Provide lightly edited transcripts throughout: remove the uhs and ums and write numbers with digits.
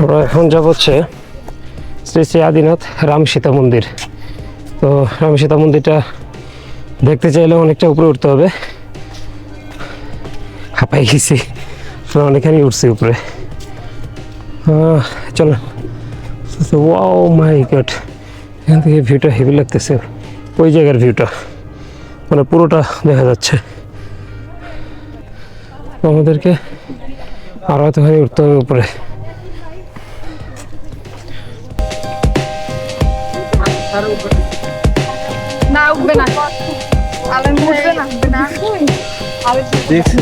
আমরা এখন যাব হচ্ছে শ্রী শ্রী আদিনাথ রাম সীতা মন্দির। তো রাম সীতা মন্দিরটা দেখতে চাইলে অনেকটা উপরে উঠতে হবে। হাঁপাই গেছি, অনেকখানি উঠছি উপরে। চলো। ওয়াও মাই গড, এখান থেকে ভিউটা হেভি লাগতেছে। ওই জায়গার ভিউটা মানে পুরোটা দেখা যাচ্ছে। আমাদেরকে আরো এতখানি উঠতে হবে উপরে। না উঠবে না, আলেম উঠবে না, দেখছি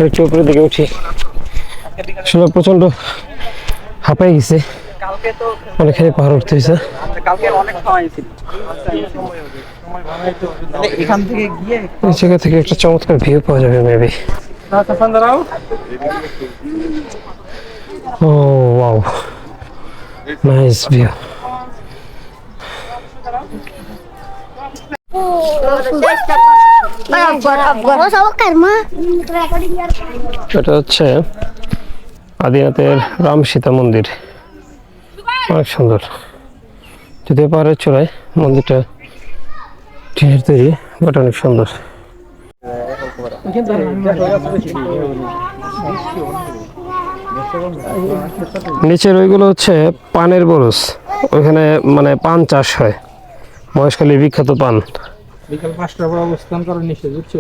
একটু উপরের দিকে উঠি। আসলে প্রচন্ড হাঁপাই গেছে, অনেকখানি পাহাড় উঠতে হয়েছে। এই জায়গা থেকে একটা চমৎকার ভিউ পাওয়া যাবে মেবি। ও ওয়াও, নাইস ভিউ। এটা হচ্ছে আদিনাথের রাম সীতা মন্দির, অনেক সুন্দর। যদিও পাহাড়ের চূড়ায়, মন্দিরটা টিনের তৈরি, বাট অনেক সুন্দর। নিচের ওইগুলো হচ্ছে পানের বরজ, ওইখানে মানে পান চাষ হয়, মহেশখালীর বিখ্যাত পান। বিকাল 5টার পর অবস্থান করার নিষেধ, বুঝছো?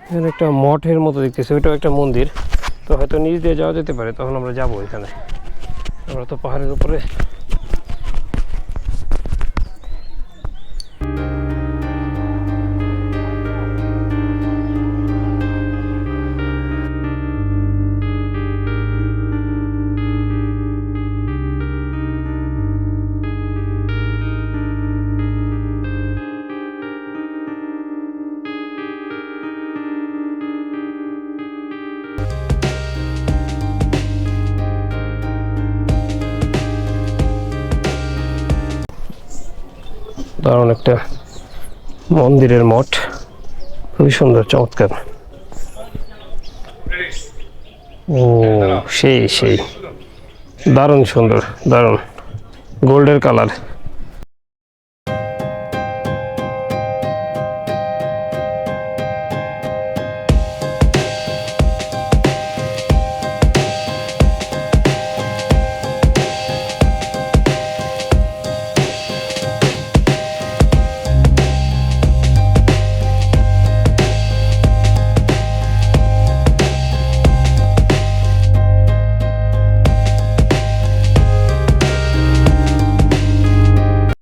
এখানে একটা মঠের মতো দেখতেছি, ওইটাও একটা মন্দির। তো হয়তো নিচ দিয়ে যাওয়া যেতে পারে, তখন আমরা যাবো এখানে। আমরা তো পাহাড়ের উপরে। দারুণ একটা মন্দিরের মঠ, খুবই সুন্দর, চমৎকার। ও সেই সেই দারুণ সুন্দর, দারুণ গোল্ডের কালার।